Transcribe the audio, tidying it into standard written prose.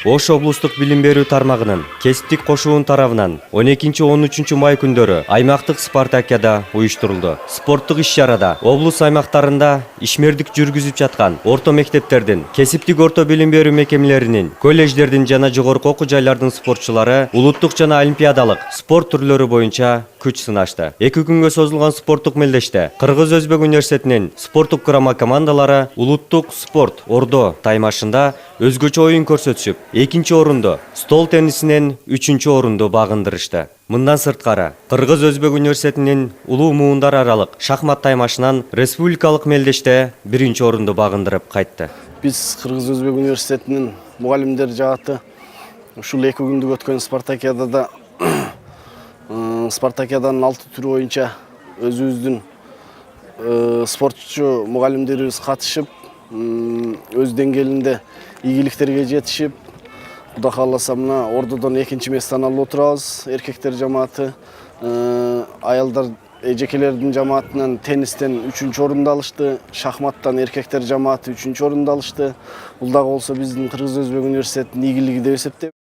Ош облустук билим берүү тармагынын кесиптик кошуун тарабынан 12-13 май күндөрү аймактык спартакиада уюштурулду. Спорттук иш-чарада облус аймактарында ишмердик жүргүзүп жаткан орто мектептердин, кесиптик орто билим берүү мекемелеринин, колледждердин жана жогорку окуу жайлардын спортчулары улуттук жана олимпиадалык спорт түрлөрү боюнча күч сынашты. 2 күнгө созулган спорттук мелдеште Кыргыз Өзбек университетинин спорттук курама командалары улуттук спорт ордо таймашында өзгөчө оюн көрсөтүшүп, 2-нчи орунду, стол теннисинен 3-нчү орунду багындырышты. Мындан сырткары, Кыргыз Өзбек университетинин улуу муундар аралык шахмат таймашынан республикалык мелдеште 1-нчи орунду багындырып кайтты. Биз Кыргыз Өзбек университетинин мугалимдер жааты ушул 2 күндүк өткөн спартакиадада спартакиаданын 6 түрү боюнча өзүбүздүн спортчу мугалимдерибиз катышып, өз деңгээлинде ийгиликтерге жетишип, Кудай кааласа мына ордодон 2-нчи месттен алып отурабыз. Эркектер жамааты, аялдар эжекелердин жамаатынан теннистен 3-нчү орунду алышты, шахматтан эркектер жамааты 3-нчү орунду алышты. Бул дагы болсо биздин Кыргыз Өзбек университетинин ийгилиги деп эсептейм.